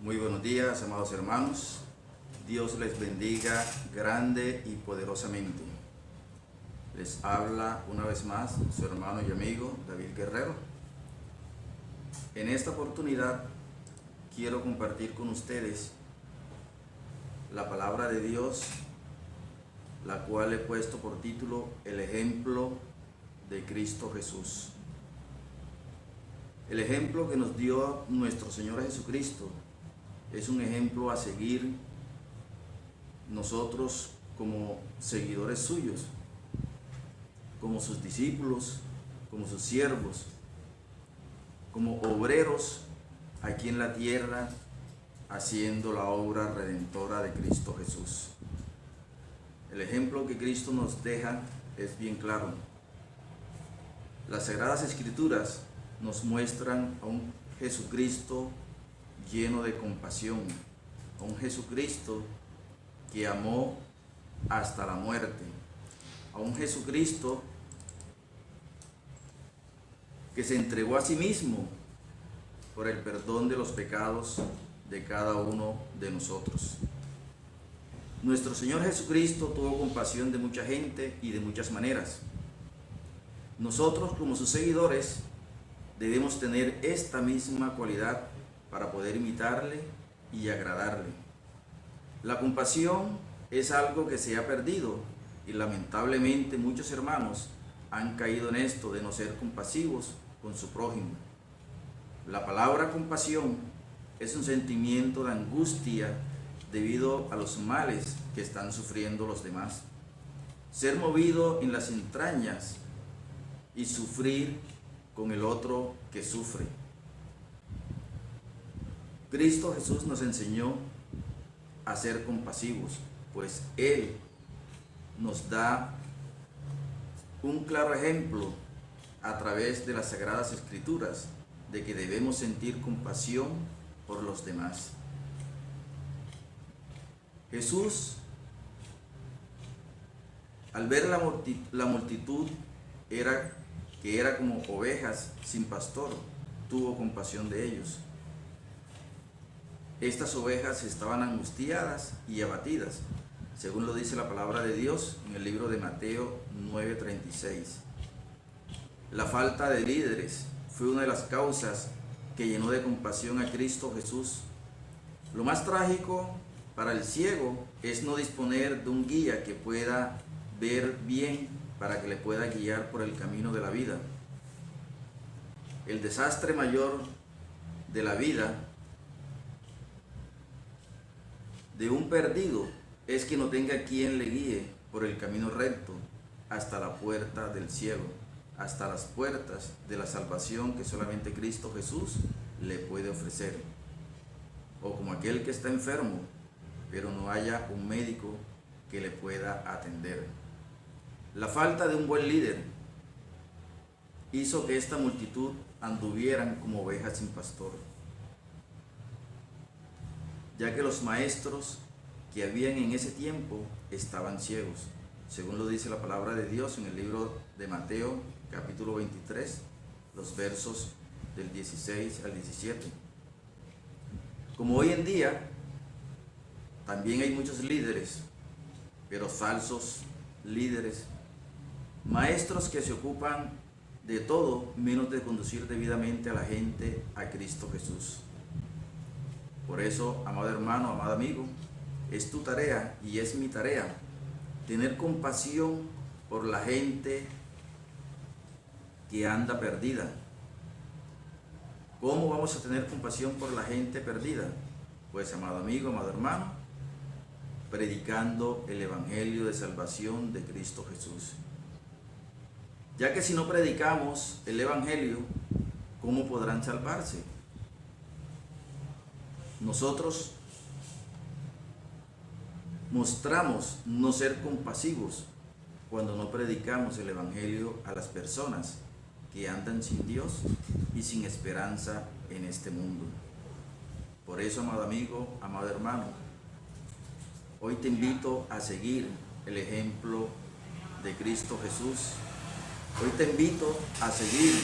Muy buenos días, amados hermanos. Dios les bendiga grande y poderosamente. Les habla una vez más su hermano y amigo David Guerrero. En esta oportunidad quiero compartir con ustedes la palabra de Dios, la cual he puesto por título El ejemplo de Cristo Jesús. El ejemplo que nos dio nuestro Señor Jesucristo es un ejemplo a seguir nosotros como seguidores suyos, como sus discípulos, como sus siervos, como obreros aquí en la tierra, haciendo la obra redentora de Cristo Jesús. El ejemplo que Cristo nos deja es bien claro. Las Sagradas Escrituras nos muestran a un Jesucristo lleno de compasión, a un Jesucristo que amó hasta la muerte, a un Jesucristo que se entregó a sí mismo por el perdón de los pecados de cada uno de nosotros. Nuestro Señor Jesucristo tuvo compasión de mucha gente y de muchas maneras. Nosotros, como sus seguidores, debemos tener esta misma cualidad para poder imitarle y agradarle. La compasión es algo que se ha perdido y lamentablemente muchos hermanos han caído en esto de no ser compasivos con su prójimo. La palabra compasión es un sentimiento de angustia debido a los males que están sufriendo los demás. Ser movido en las entrañas y sufrir con el otro que sufre. Cristo Jesús nos enseñó a ser compasivos, pues Él nos da un claro ejemplo a través de las Sagradas Escrituras de que debemos sentir compasión por los demás. Jesús, al ver la multitud que era como ovejas sin pastor, tuvo compasión de ellos. Estas ovejas estaban angustiadas y abatidas, según lo dice la palabra de Dios en el libro de Mateo 9:36. La falta de líderes fue una de las causas que llenó de compasión a Cristo Jesús. Lo más trágico para el ciego es no disponer de un guía que pueda ver bien para que le pueda guiar por el camino de la vida. El desastre mayor de la vida de un perdido es que no tenga quien le guíe por el camino recto hasta la puerta del cielo, hasta las puertas de la salvación que solamente Cristo Jesús le puede ofrecer. O como aquel que está enfermo, pero no haya un médico que le pueda atender. La falta de un buen líder hizo que esta multitud anduvieran como ovejas sin pastor, ya que los maestros que habían en ese tiempo estaban ciegos, según lo dice la palabra de Dios en el libro de Mateo, capítulo 23, los versos del 16 al 17. Como hoy en día, también hay muchos líderes, pero falsos líderes, maestros que se ocupan de todo menos de conducir debidamente a la gente a Cristo Jesús. Por eso, amado hermano, amado amigo, es tu tarea y es mi tarea tener compasión por la gente que anda perdida. ¿Cómo vamos a tener compasión por la gente perdida? Pues, amado amigo, amado hermano, predicando el evangelio de salvación de Cristo Jesús. Ya que si no predicamos el evangelio, ¿cómo podrán salvarse? Nosotros mostramos no ser compasivos cuando no predicamos el evangelio a las personas que andan sin Dios y sin esperanza en este mundo. Por eso, amado amigo, amado hermano, hoy te invito a seguir el ejemplo de Cristo Jesús. Hoy te invito a seguir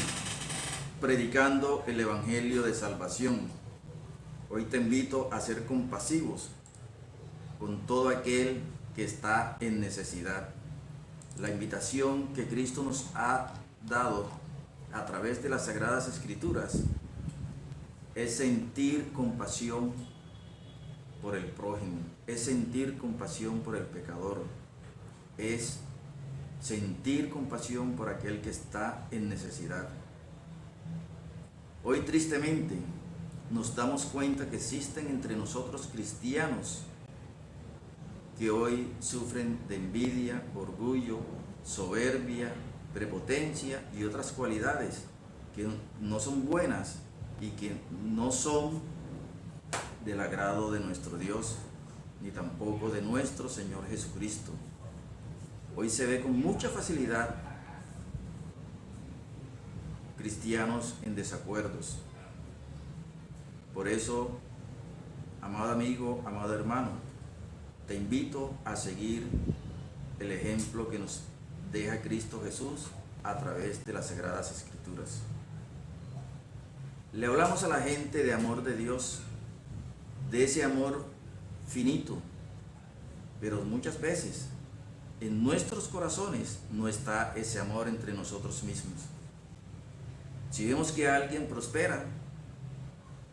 predicando el evangelio de salvación. Hoy te invito a ser compasivos con todo aquel que está en necesidad. La invitación que Cristo nos ha dado a través de las Sagradas Escrituras es sentir compasión por el prójimo, es sentir compasión por el pecador, es sentir compasión por aquel que está en necesidad. Hoy tristemente nos damos cuenta que existen entre nosotros cristianos que hoy sufren de envidia, orgullo, soberbia, prepotencia y otras cualidades que no son buenas y que no son del agrado de nuestro Dios, ni tampoco de nuestro Señor Jesucristo. Hoy se ve con mucha facilidad cristianos en desacuerdos. Por eso, amado amigo, amado hermano, te invito a seguir el ejemplo que nos deja Cristo Jesús a través de las Sagradas Escrituras. Le hablamos a la gente de amor de Dios, de ese amor finito, pero muchas veces en nuestros corazones no está ese amor entre nosotros mismos. Si vemos que alguien prospera,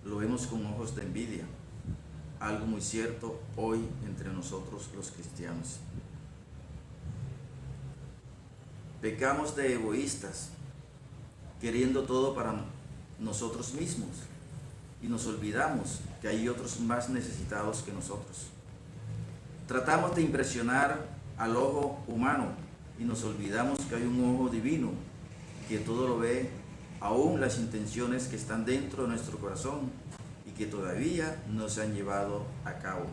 lo vemos con ojos de envidia. Algo muy cierto hoy entre nosotros los cristianos. Pecamos de egoístas, queriendo todo para nosotros mismos, y nos olvidamos que hay otros más necesitados que nosotros. Tratamos de impresionar al ojo humano y nos olvidamos que hay un ojo divino que todo lo ve, aún las intenciones que están dentro de nuestro corazón y que todavía no se han llevado a cabo.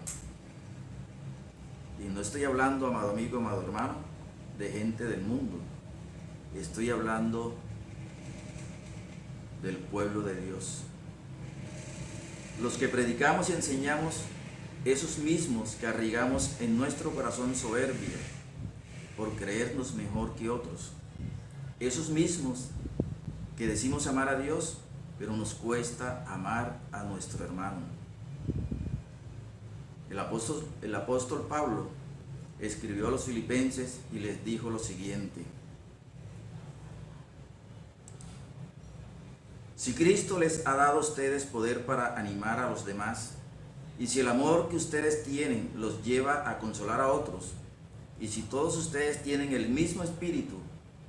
Y no estoy hablando, amado amigo, amado hermano, de gente del mundo. Estoy hablando del pueblo de Dios. Los que predicamos y enseñamos, esos mismos que arraigamos en nuestro corazón soberbia por creernos mejor que otros. Esos mismos que decimos amar a Dios, pero nos cuesta amar a nuestro hermano. El apóstol Pablo escribió a los filipenses y les dijo lo siguiente: si Cristo les ha dado a ustedes poder para animar a los demás, y si el amor que ustedes tienen los lleva a consolar a otros, y si todos ustedes tienen el mismo espíritu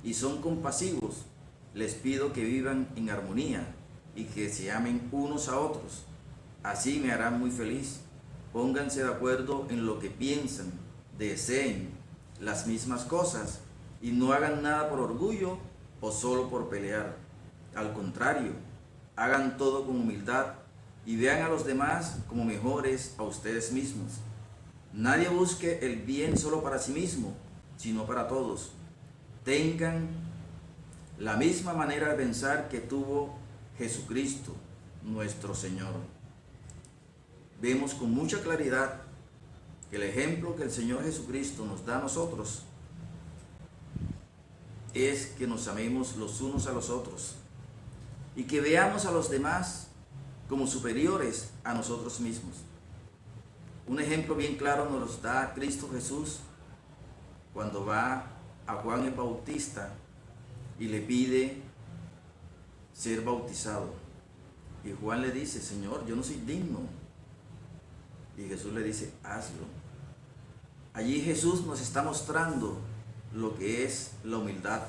y son compasivos, les pido que vivan en armonía y que se amen unos a otros. Así me harán muy feliz. Pónganse de acuerdo en lo que piensan, deseen las mismas cosas y no hagan nada por orgullo o solo por pelear. Al contrario, hagan todo con humildad y vean a los demás como mejores a ustedes mismos. Nadie busque el bien solo para sí mismo, sino para todos. Tengan la misma manera de pensar que tuvo Jesucristo, nuestro Señor. Vemos con mucha claridad que el ejemplo que el Señor Jesucristo nos da a nosotros es que nos amemos los unos a los otros y que veamos a los demás como superiores a nosotros mismos. Un ejemplo bien claro nos da Cristo Jesús cuando va a Juan el Bautista y le pide ser bautizado. Y Juan le dice: Señor, yo no soy digno. Y Jesús le dice: hazlo. Allí Jesús nos está mostrando lo que es la humildad,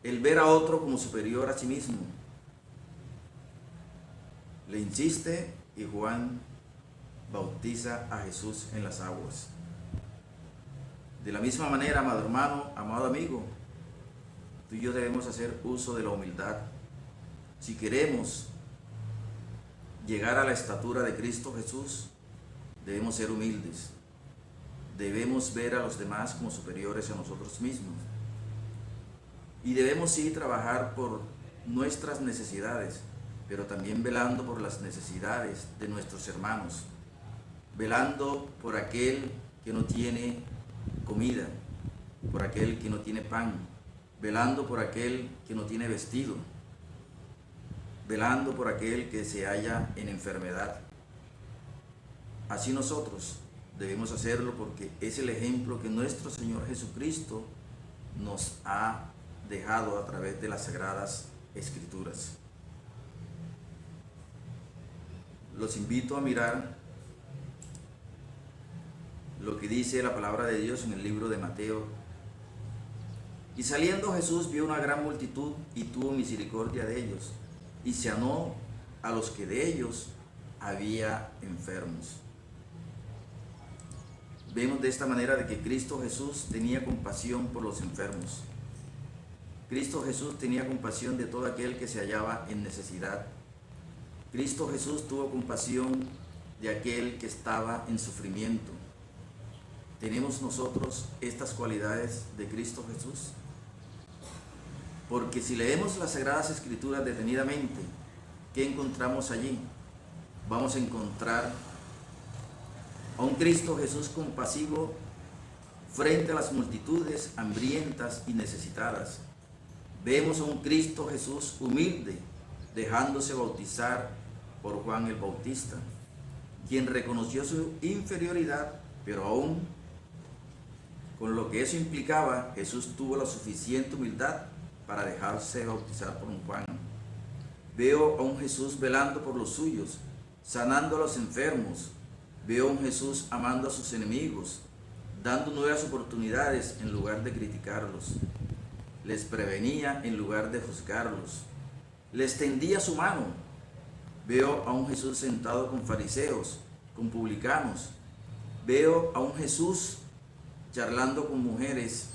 el ver a otro como superior a sí mismo. Le insiste y Juan bautiza a Jesús en las aguas. De la misma manera, amado hermano, amado amigo, tú y yo debemos hacer uso de la humildad. Si queremos llegar a la estatura de Cristo Jesús, debemos ser humildes. Debemos ver a los demás como superiores a nosotros mismos. Y debemos sí trabajar por nuestras necesidades, pero también velando por las necesidades de nuestros hermanos, velando por aquel que no tiene comida, por aquel que no tiene pan, velando por aquel que no tiene vestido, velando por aquel que se halla en enfermedad. así nosotros debemos hacerlo, porque es el ejemplo que nuestro Señor Jesucristo nos ha dejado a través de las Sagradas Escrituras. Los invito a mirar lo que dice la palabra de Dios en el libro de Mateo. Y saliendo Jesús vio una gran multitud y tuvo misericordia de ellos, y sanó a los que de ellos había enfermos. Vemos de esta manera de que Cristo Jesús tenía compasión por los enfermos. Cristo Jesús tenía compasión de todo aquel que se hallaba en necesidad. Cristo Jesús tuvo compasión de aquel que estaba en sufrimiento. ¿Tenemos nosotros estas cualidades de Cristo Jesús? Porque si leemos las Sagradas Escrituras detenidamente, ¿qué encontramos allí? Vamos a encontrar a un Cristo Jesús compasivo frente a las multitudes hambrientas y necesitadas. Vemos a un Cristo Jesús humilde, dejándose bautizar por Juan el Bautista, quien reconoció su inferioridad, pero aún con lo que eso implicaba, Jesús tuvo la suficiente humildad para dejarse bautizar por un Juan. Veo a un Jesús velando por los suyos, sanando a los enfermos. Veo a un Jesús amando a sus enemigos, dando nuevas oportunidades en lugar de criticarlos. Les prevenía en lugar de juzgarlos. Les tendía su mano. Veo a un Jesús sentado con fariseos, con publicanos. Veo a un Jesús charlando con mujeres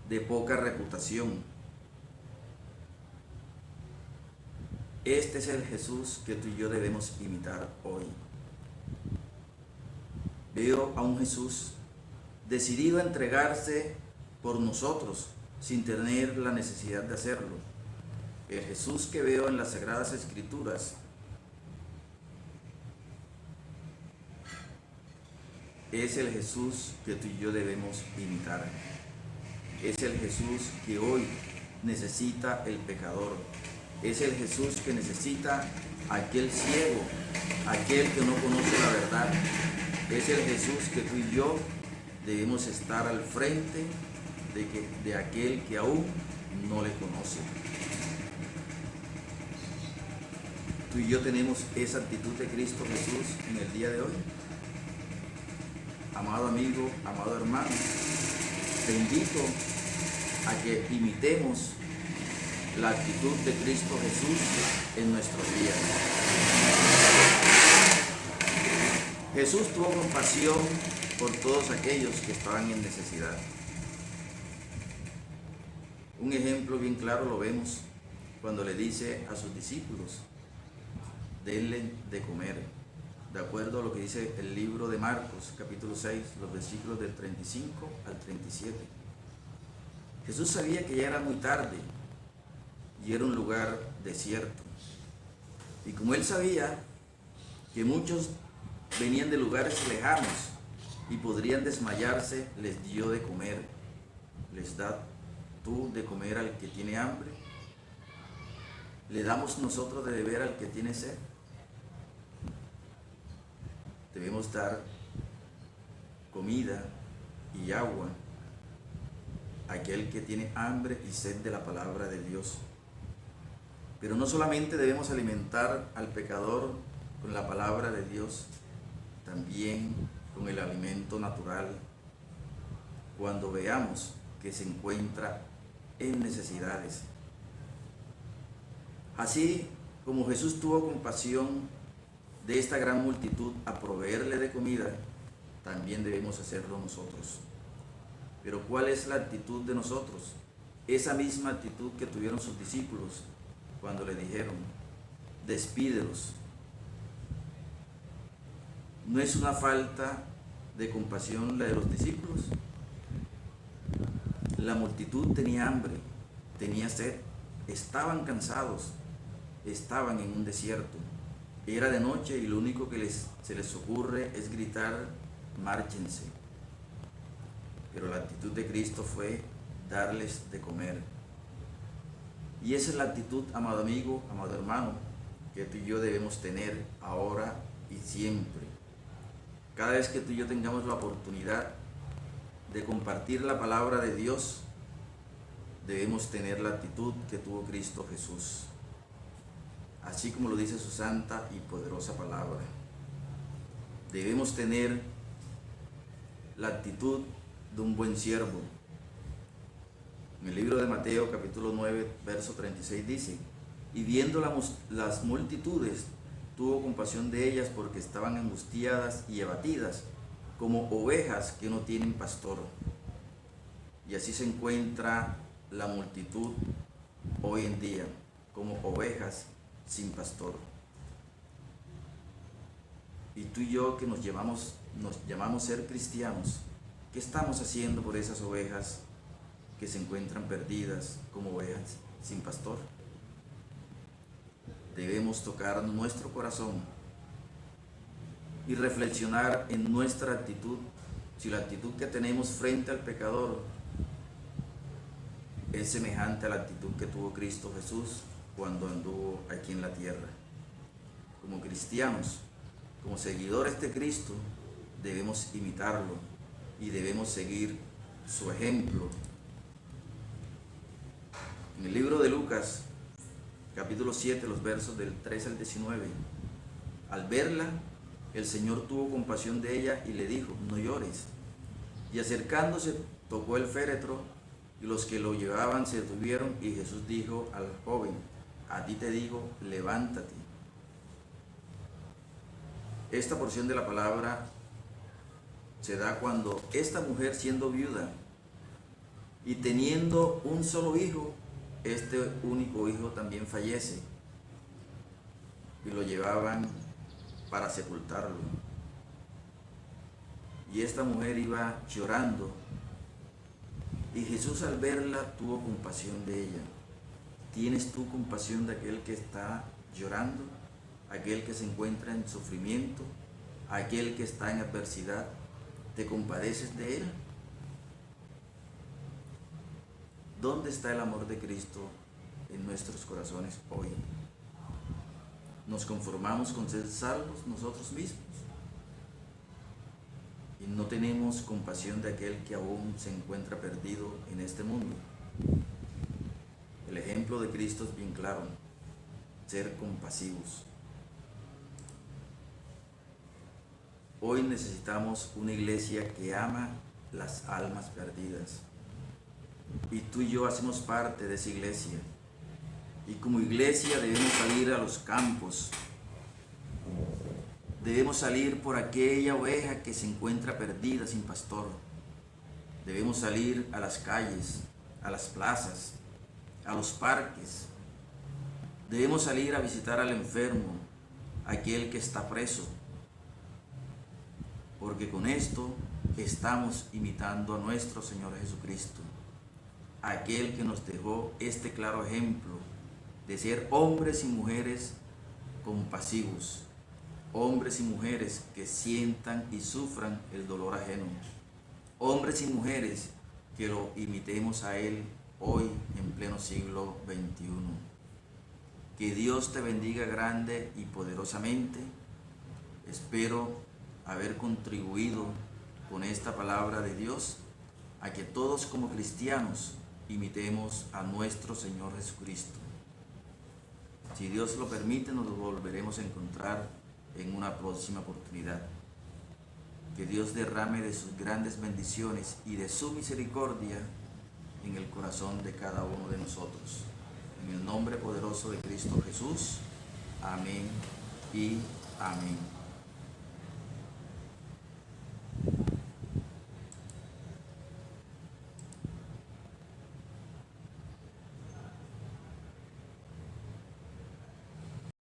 de poca reputación. Este es el Jesús que tú y yo debemos imitar hoy. Veo a un Jesús decidido a entregarse por nosotros sin tener la necesidad de hacerlo. El Jesús que veo en las Sagradas Escrituras es el Jesús que tú y yo debemos imitar. Es el Jesús que hoy necesita el pecador. Es el Jesús que necesita aquel ciego, aquel que no conoce la verdad. Es el Jesús que tú y yo debemos estar al frente de aquel que aún no le conoce. Tú y yo tenemos esa actitud de Cristo Jesús en el día de hoy. Amado amigo, amado hermano, te invito a que imitemos la actitud de Cristo Jesús en nuestros días. Jesús tuvo compasión por todos aquellos que estaban en necesidad. Un ejemplo bien claro lo vemos cuando le dice a sus discípulos: denle de comer, de acuerdo a lo que dice el libro de Marcos, capítulo 6, los versículos del 35 al 37. Jesús sabía que ya era muy tarde y era un lugar desierto. Y como él sabía que muchos venían de lugares lejanos y podrían desmayarse, les dio de comer. ¿Les da tú de comer al que tiene hambre? ¿Le damos nosotros de beber al que tiene sed? Debemos dar comida y agua a aquel que tiene hambre y sed de la palabra de Dios. Pero no solamente debemos alimentar al pecador con la palabra de Dios, también con el alimento natural, cuando veamos que se encuentra en necesidades. Así como Jesús tuvo compasión de esta gran multitud a proveerle de comida, también debemos hacerlo nosotros. Pero ¿cuál es la actitud de nosotros? Esa misma actitud que tuvieron sus discípulos cuando le dijeron: despídelos. ¿No es una falta de compasión la de los discípulos? La multitud tenía hambre, tenía sed, estaban cansados, estaban en un desierto. Era de noche y lo único que se les ocurre es gritar: márchense. Pero la actitud de Cristo fue darles de comer. Y esa es la actitud, amado amigo, amado hermano, que tú y yo debemos tener ahora y siempre. Cada vez que tú y yo tengamos la oportunidad de compartir la palabra de Dios, debemos tener la actitud que tuvo Cristo Jesús, así como lo dice su santa y poderosa palabra. Debemos tener la actitud de un buen siervo. En el libro de Mateo capítulo 9 verso 36 dice: y viendo las multitudes, tuvo compasión de ellas porque estaban angustiadas y abatidas, como ovejas que no tienen pastor. Y así se encuentra la multitud hoy en día, como ovejas sin pastor. Y tú y yo que nos llamamos ser cristianos, ¿qué estamos haciendo por esas ovejas que se encuentran perdidas como ovejas sin pastor? Debemos tocar nuestro corazón y reflexionar en nuestra actitud, si la actitud que tenemos frente al pecador es semejante a la actitud que tuvo Cristo Jesús cuando anduvo aquí en la tierra. Como cristianos, como seguidores de Cristo, debemos imitarlo y debemos seguir su ejemplo. En el libro de Lucas, capítulo 7, los versos del 13 al 19, al verla, el Señor tuvo compasión de ella y le dijo: no llores. Y acercándose, tocó el féretro, y los que lo llevaban se detuvieron, y Jesús dijo al joven: a ti te digo, levántate. Esta porción de la palabra se da cuando esta mujer, siendo viuda y teniendo un solo hijo, este único hijo también fallece, y lo llevaban para sepultarlo. Y esta mujer iba llorando, y Jesús, al verla, tuvo compasión de ella. ¿Tienes tú compasión de aquel que está llorando? Aquel que se encuentra en sufrimiento, aquel que está en adversidad. ¿Te compadeces de él? ¿Dónde está el amor de Cristo en nuestros corazones hoy? ¿Nos conformamos con ser salvos nosotros mismos? Y no tenemos compasión de aquel que aún se encuentra perdido en este mundo. El ejemplo de Cristo es bien claro: ser compasivos. Hoy necesitamos una iglesia que ama las almas perdidas. Y tú y yo hacemos parte de esa iglesia. Y como iglesia debemos salir a los campos. Debemos salir por aquella oveja que se encuentra perdida sin pastor. Debemos salir a las calles, a las plazas, a los parques. Debemos salir a visitar al enfermo, aquel que está preso. Porque con esto estamos imitando a nuestro Señor Jesucristo, aquel que nos dejó este claro ejemplo de ser hombres y mujeres compasivos, hombres y mujeres que sientan y sufran el dolor ajeno, hombres y mujeres que lo imitemos a Él hoy en pleno siglo XXI. Que Dios te bendiga grande y poderosamente. Espero haber contribuido con esta palabra de Dios a que todos como cristianos imitemos a nuestro Señor Jesucristo. Si Dios lo permite, nos volveremos a encontrar en una próxima oportunidad. Que Dios derrame de sus grandes bendiciones y de su misericordia en el corazón de cada uno de nosotros. En el nombre poderoso de Cristo Jesús. Amén y amén.